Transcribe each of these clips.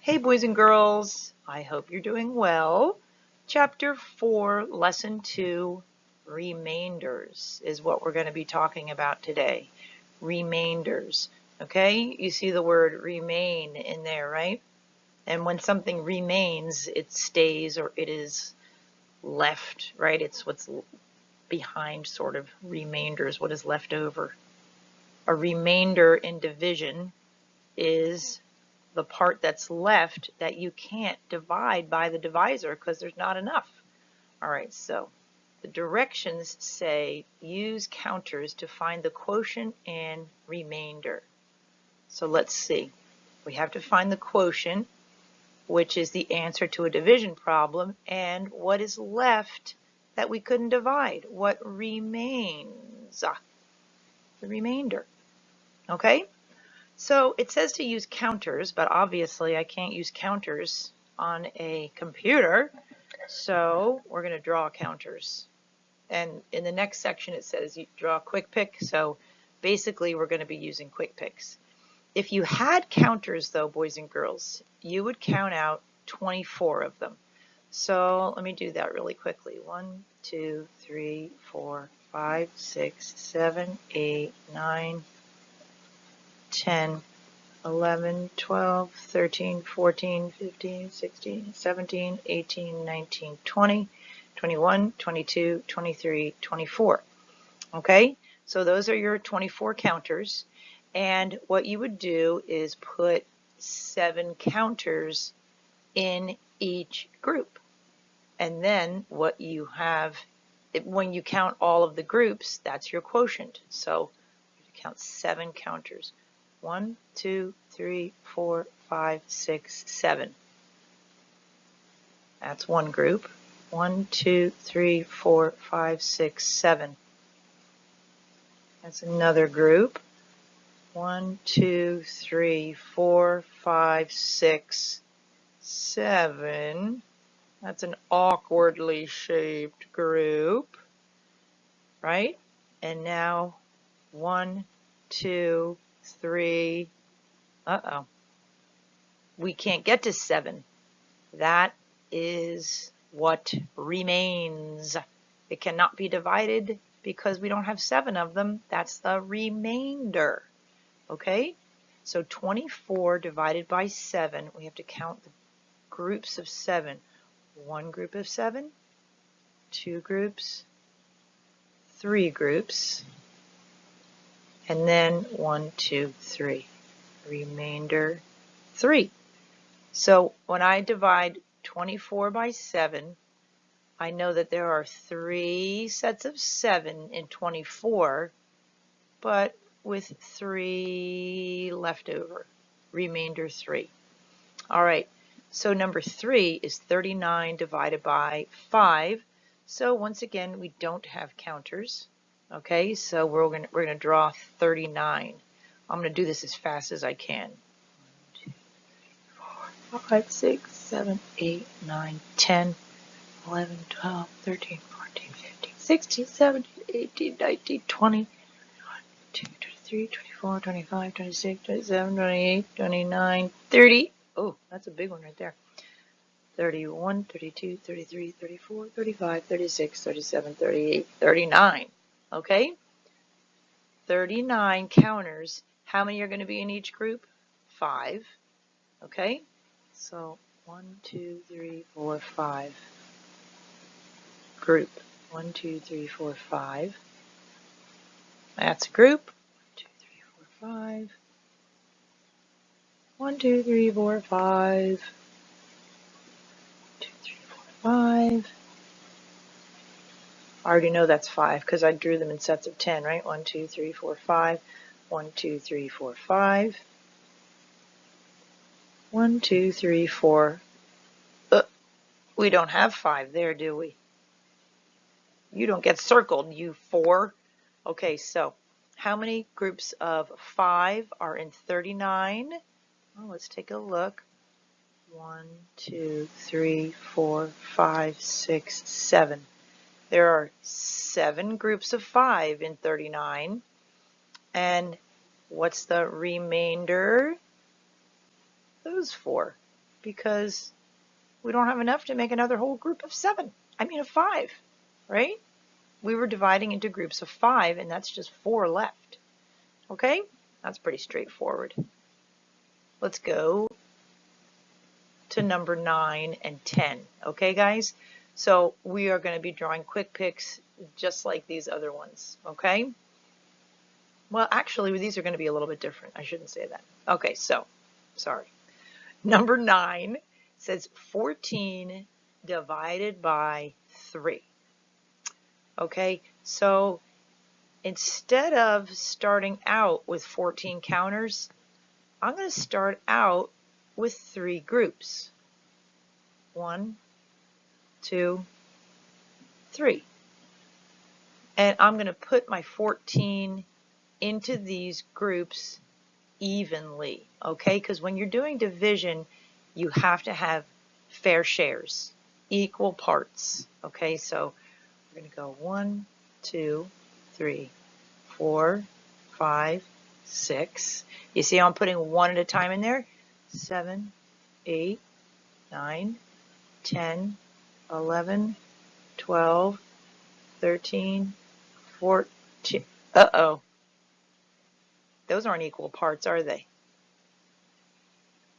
Hey boys and girls, I hope you're doing well. Chapter 4, Lesson 2, Remainders is what we're going to be talking about today. Remainders. Okay, you see the word remain in there, right? And when something remains, it stays or it is left, right? It's what's behind sort of remainders, what is left over. A remainder in division is the part that's left that you can't divide by the divisor because there's not enough. All right, so the directions say use counters to find the quotient and remainder. So let's see. We have to find the quotient, which is the answer to a division problem, and what is left that we couldn't divide. What remains? The remainder. Okay? So it says to use counters, but obviously I can't use counters on a computer, so we're going to draw counters. And in the next section it says you draw quick pick, so basically we're going to be using quick picks. If you had counters though, boys and girls, you would count out 24 of them. So let me do that really quickly. 1, 2, 3, 4, 5, 6, 7, 8, 9, 10, 11, 12, 13, 14, 15, 16, 17, 18, 19, 20, 21, 22, 23, 24. Okay, so those are your 24 counters. And what you would do is put 7 counters in each group. And then what you have, when you count all of the groups, that's your quotient. So you count 7 counters. 1, 2, 3, 4, 5, 6, 7. That's one group. 1, 2, 3, 4, 5, 6, 7. That's another group. 1, 2, 3, 4, 5, 6, 7. That's an awkwardly shaped group, right? And now 1, 2, 3. We can't get to 7. That is what remains. It cannot be divided because we don't have 7 of them. That's the remainder. Okay? So 24 divided by 7, we have to count the groups of 7. 1 group of 7, 2 groups, 3 groups, and then 1, 2, 3. Remainder 3. So when I divide 24 by 7, I know that there are 3 sets of 7 in 24, but with 3 left over. Remainder 3. All right, so number 3 is 39 divided by 5. So once again, we don't have counters. Okay, so we're going to draw 39. I'm going to do this as fast as I can. 1, 2, 3, 4, 5, 6, 7, 8, 9, 10, 11, 12, 13, 14, 15, 16, 17, 18, 19, 20, 21, 22, 23, 24, 25, 26, 27, 28, 29, 30. Oh, that's a big one right there. 31, 32, 33, 34, 35, 36, 37, 38, 39. Okay? 39 counters. How many are going to be in each group? 5. Okay? So 1, 2, 3, 4, 5. Group. 1, 2, 3, 4, 5. That's a group. 1, 2, 3, 4, 5. 1, 2, 3, 4, 5. 2, 3, 4, 5. I already know that's 5 because I drew them in sets of 10, right? 1, 2, 3, 4, 5. 1, 2, 3, 4, 5. 1, 2, 3, 4. We don't have 5 there, do we? You don't get circled, you 4. Okay, so how many groups of 5 are in 39? Well, let's take a look. 1, 2, 3, 4, 5, 6, 7. There are 7 groups of 5 in 39. And what's the remainder? Those 4. because we don't have enough to make another whole group of 7. Of 5, right? We were dividing into groups of 5, and that's just 4 left. Okay? That's pretty straightforward. Let's go to number 9 and 10. Okay, guys? So we are going to be drawing quick picks just like these other ones. Okay? Well, actually, these are going to be a little bit different. I shouldn't say that. Okay, so, sorry. Number 9 says 14 divided by 3. Okay, so instead of starting out with 14 counters, I'm going to start out with 3 groups. 1, 2, 3. And I'm going to put my 14 into these groups evenly, okay? Because when you're doing division, you have to have fair shares, equal parts, okay? So we're going to go 1, 2, 3, 4, 5, 6. You see how I'm putting one at a time in there? 7, 8, 9, 10, 11, 12, 13, 14. Uh-oh. Those aren't equal parts, are they?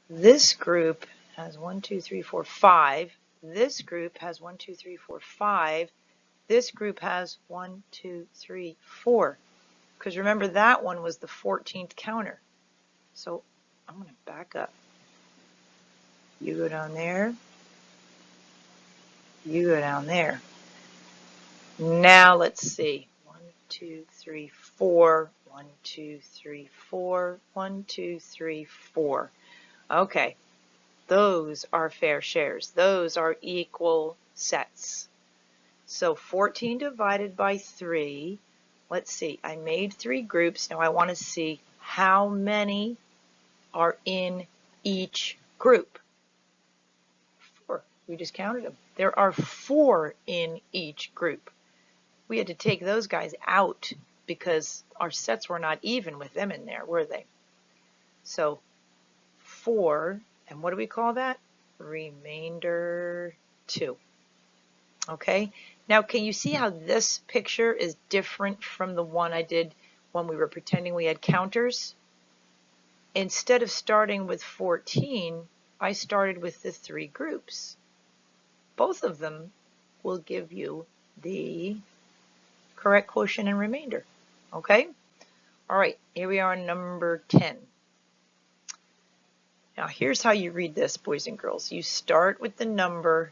This group has 1, 2, 3, 4, 5. This group has 1, 2, 3, 4, 5. This group has 1, 2, 3, 4. Because remember, that one was the 14th counter. So I'm going to back up. You go down there. You go down there. Now let's see. 1, 2, 3, 4. 1, 2, 3, 4. 1, 2, 3, 4. Okay. Those are fair shares. Those are equal sets. So 14 divided by 3. Let's see. I made 3 groups. Now I want to see how many are in each group. 4. We just counted them. There are 4 in each group. We had to take those guys out because our sets were not even with them in there, were they? So 4, and what do we call that? Remainder 2. Okay, now can you see how this picture is different from the one I did when we were pretending we had counters? Instead of starting with 14, I started with the 3 groups. Both of them will give you the correct quotient and remainder. Okay? All right, here we are on number 10. Now here's how you read this, boys and girls. You start with the number,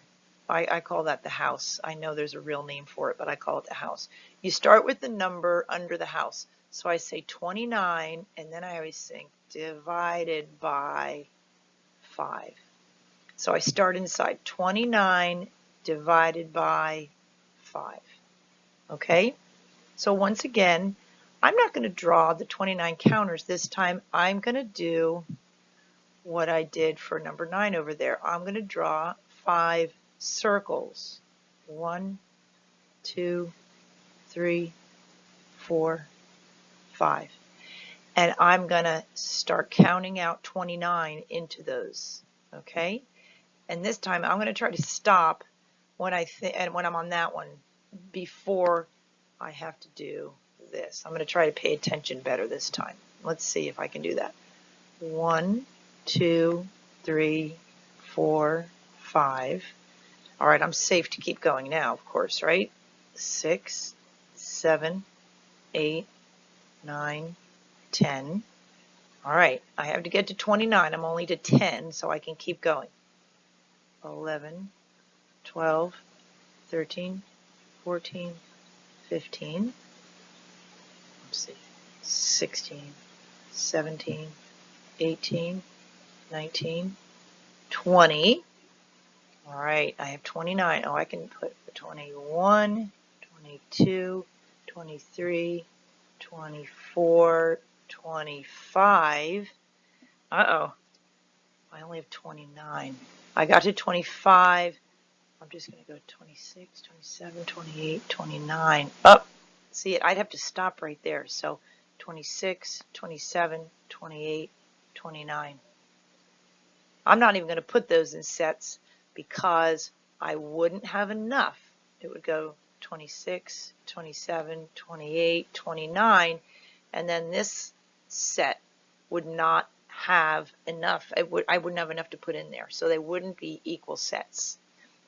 I call that the house. I know there's a real name for it, but I call it the house. You start with the number under the house. So I say 29, and then I always think divided by 5. So I start inside 29 divided by 5. Okay? So once again, I'm not going to draw the 29 counters this time. I'm going to do what I did for number 9 over there. I'm going to draw 5 circles. 1, 2, 3, 4, 5. And I'm going to start counting out 29 into those. Okay? And this time I'm going to try to stop when when I'm on that one before I have to do this. I'm going to try to pay attention better this time. Let's see if I can do that. 1, 2, 3, 4, 5. All right, I'm safe to keep going now, of course, right? 6, 7, 8, 9, 10. All right, I have to get to 29. I'm only to 10, so I can keep going. 11, 12, 13, 14, 15. Let's see. 16, 17, 18, 19, 20. All right, I have 29. Oh, I can put 21, 22, 23, 24, 25. Uh-oh, I only have 29. I got to 25. I'm just going to go 26, 27, 28, 29. Up. See it? I'd have to stop right there. So 26, 27, 28, 29. I'm not even going to put those in sets because I wouldn't have enough. It would go 26, 27, 28, 29, and then this set would not have enough. I wouldn't have enough to put in there, so they wouldn't be equal sets.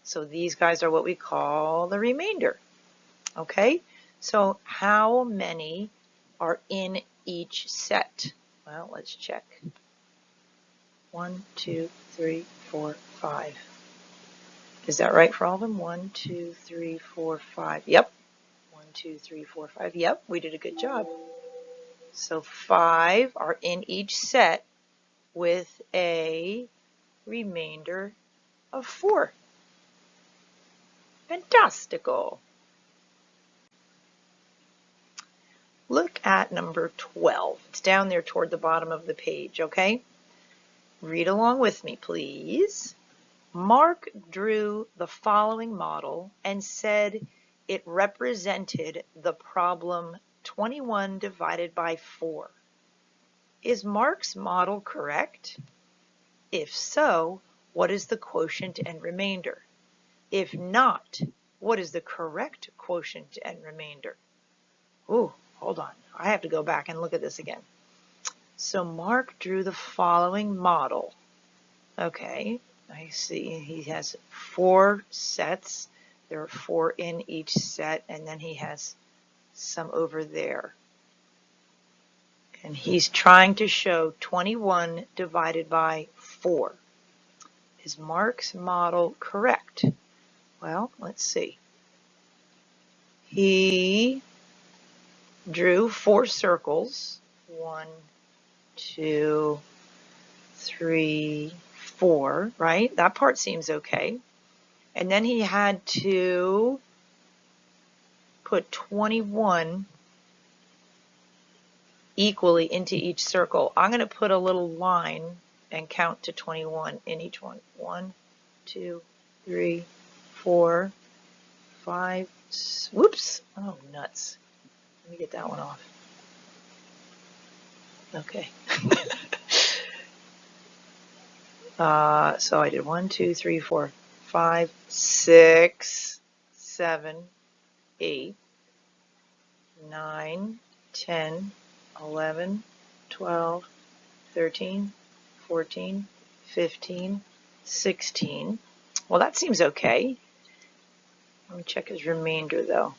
So these guys are what we call the remainder. Okay, so how many are in each set? Well, let's check. 1, 2, 3, 4, 5. Is that right for all of them? 1, 2, 3, 4, 5. Yep. 1, 2, 3, 4, 5. Yep, we did a good job. So 5 are in each set with a remainder of 4. Fantastical. Look at number 12. It's down there toward the bottom of the page, okay? Read along with me, please. Mark drew the following model and said it represented the problem 21 divided by 4. Is Mark's model correct? If so, what is the quotient and remainder? If not, what is the correct quotient and remainder? Ooh, hold on. I have to go back and look at this again. So Mark drew the following model. Okay, I see he has 4 sets. There are 4 in each set, and then he has some over there. And he's trying to show 21 divided by 4. Is Mark's model correct? Well, let's see. He drew 4 circles. 1, 2, 3, 4, right? That part seems okay. And then he had to put 21 equally into each circle. I'm going to put a little line and count to 21 in each one. 1, 2, 3, 4, 5, whoops, oh nuts. Let me get that one off. Okay. So I did 1, 2, 3, 4, 5, 6, 7, 8, 9, 10, 11, 12, 13, 14, 15, 16. Well, that seems okay. Let me check his remainder, though.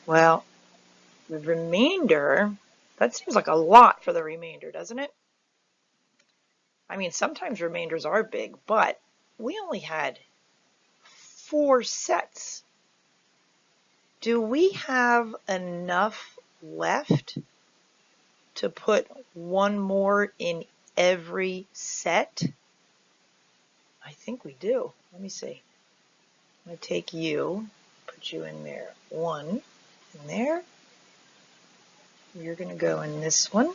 Well, the remainder, that seems like a lot for the remainder, doesn't it? I mean, sometimes remainders are big, but we only had 4 sets. Do we have enough left to put one more in every set? I think we do. Let me see. I'm going to take you, put you in there. 1 in there. You're going to go in this one.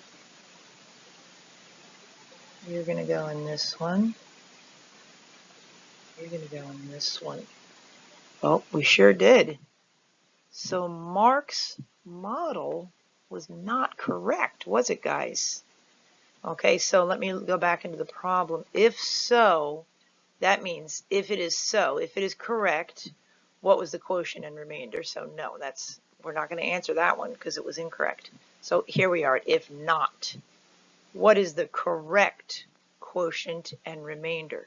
You're going to go in this one. You're going to go in this one. Oh, we sure did. So Mark's model was not correct, was it, guys? Okay, so let me go back into the problem. If so, that means if it is so, if it is correct, what was the quotient and remainder? So no, we're not going to answer that one because it was incorrect. So here we are. If not, what is the correct quotient and remainder?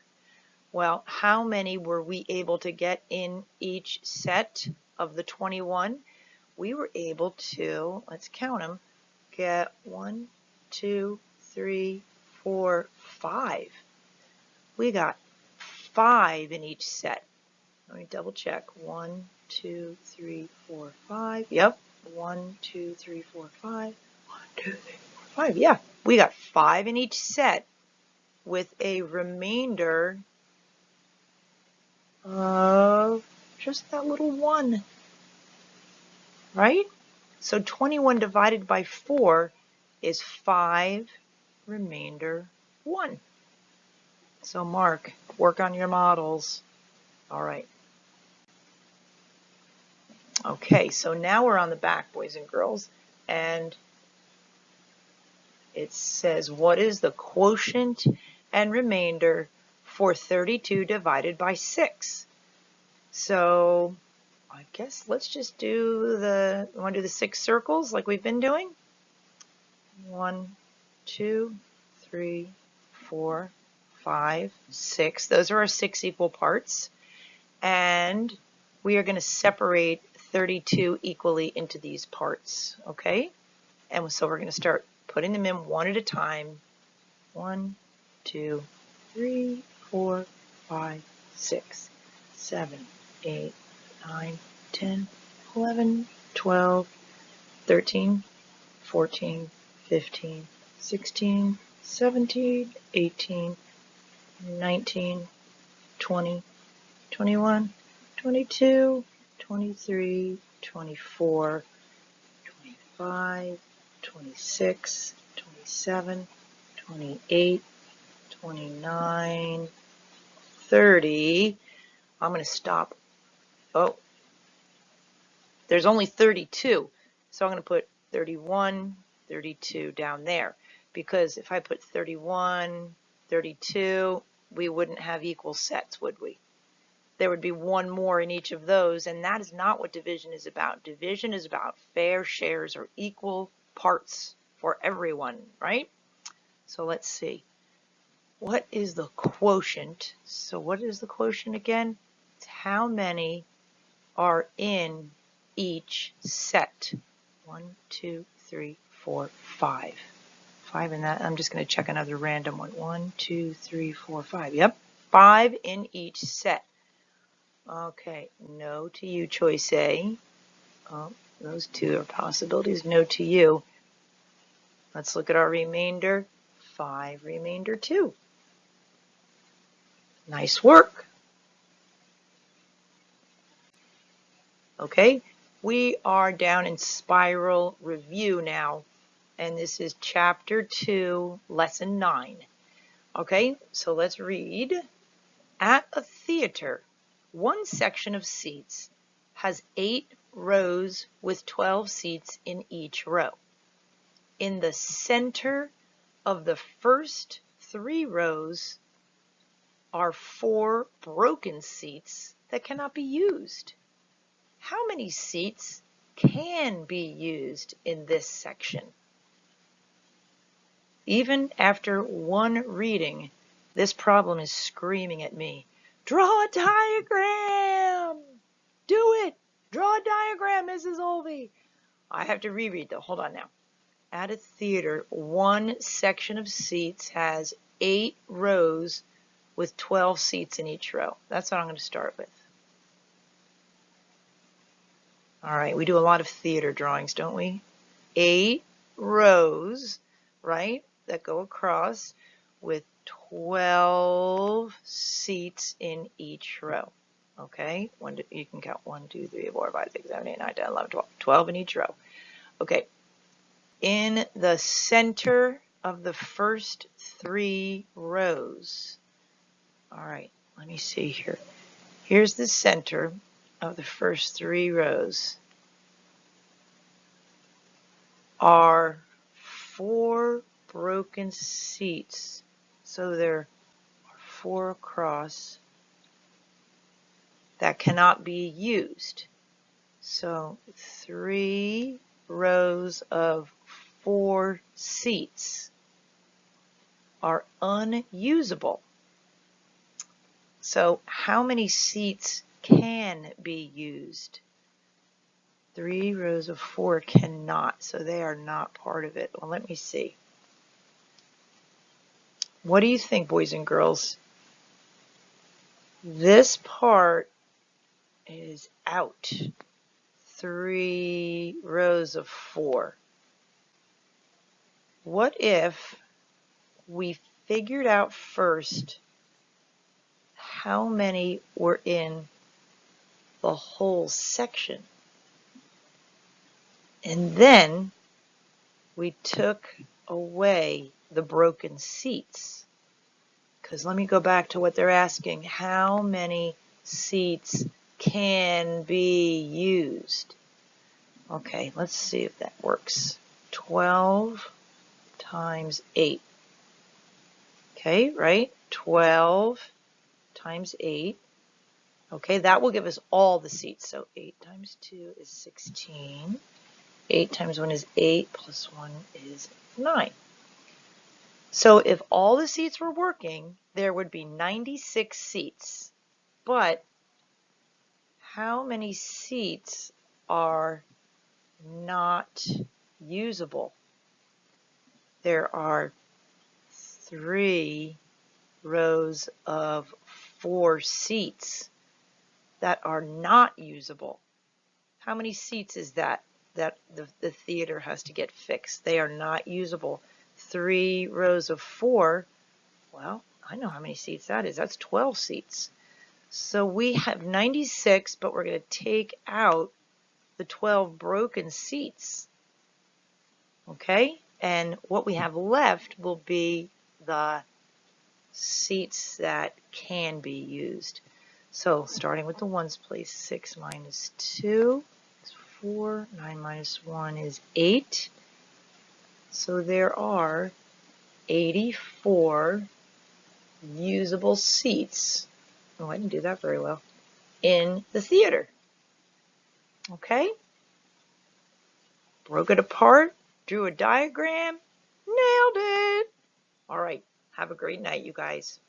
Well, how many were we able to get in each set of the 21? We were able to, let's count them, get 1, 2, 3, 4, 5. We got 5 in each set. Let me double check. 1, 2, 3, 4, 5. Yep. 1, 2, 3, 4, 5. 1, 2, 3, 4, 5. Yeah, we got 5 in each set with a remainder of just that little 1. Right? So 21 divided by 4 is 5, remainder 1. So Mark, work on your models. All right. Okay, so now we're on the back, boys and girls, and it says, what is the quotient and remainder for 32 divided by 6. So I guess let's just do want to do the 6 circles like we've been doing? 1, 2, 3, 4, 5, 6. Those are our 6 equal parts. And we are going to separate 32 equally into these parts, okay? And so we're going to start putting them in one at a time. 1, 2, 3, 4, 5, 6, 7, 8, 9, 10, 11, 12, 13, 14, 15, 16, 17, 18, 19, 20, 21, 22, 23, 24, 25, 26, 27, 28, 29, 30. I'm going to stop. Oh, there's only 32. So I'm going to put 31, 32 down there. Because if I put 31, 32, we wouldn't have equal sets, would we? There would be one more in each of those, and that is not what division is about. Division is about fair shares or equal parts for everyone, right? So let's see. What is the quotient? So what is the quotient again? It's how many are in each set. 1, 2, 3, 4, 5. 5 in that. I'm just going to check another random one. 1, 2, 3, 4, 5. Yep, 5 in each set. Okay, no to you, choice A. Oh, those two are possibilities. No to you. Let's look at our remainder. 5, remainder 2. Nice work. Okay, we are down in spiral review now, and this is chapter 2, lesson 9. Okay, so let's read. At a theater, one section of seats has 8 rows with 12 seats in each row. In the center of the first 3 rows are 4 broken seats that cannot be used. How many seats can be used in this section? Even after one reading, this problem is screaming at me. Draw a diagram! Do it! Draw a diagram, Mrs. Olvey. I have to reread though. Hold on now. At a theater, one section of seats has 8 rows with 12 seats in each row. That's what I'm going to start with. All right, we do a lot of theater drawings, don't we? 8 rows, right, that go across with 12 seats in each row. Okay, you can count 1, 2, 3, 4, 5, 6, 7, 8, 9, 10, 11, 12. 12 in each row. Okay, in the center of the first 3 rows. All right, let me see here. Here's the center of the first 3 rows. Are 4 broken seats. So there are 4 across that cannot be used. So 3 rows of 4 seats are unusable. So how many seats can be used? 3 rows of 4 cannot, so they are not part of it. Well, let me see. What do you think, boys and girls? This part is out. 3 rows of 4. What if we figured out first how many were in the whole section? And then we took away the broken seats. Because let me go back to what they're asking. How many seats can be used? Okay, let's see if that works. 12 times 8. Okay, right? 12 times 8. Okay, that will give us all the seats. So 8 times 2 is 16. 8 times 1 is 8, plus 1 is 9. So if all the seats were working, there would be 96 seats. But how many seats are not usable? There are 3 rows of 4 seats that are not usable. How many seats is that the theater has to get fixed? They are not usable. 3 rows of 4, well, I know how many seats that is. That's 12 seats. So we have 96, but we're going to take out the 12 broken seats. Okay? And what we have left will be the seats that can be used. So starting with the ones place, 6 minus 2 is 4, 9 minus 1 is 8. So there are 84 usable seats. Oh, I didn't do that very well. In the theater. Okay? Broke it apart, drew a diagram, nailed it. All right, have a great night, you guys.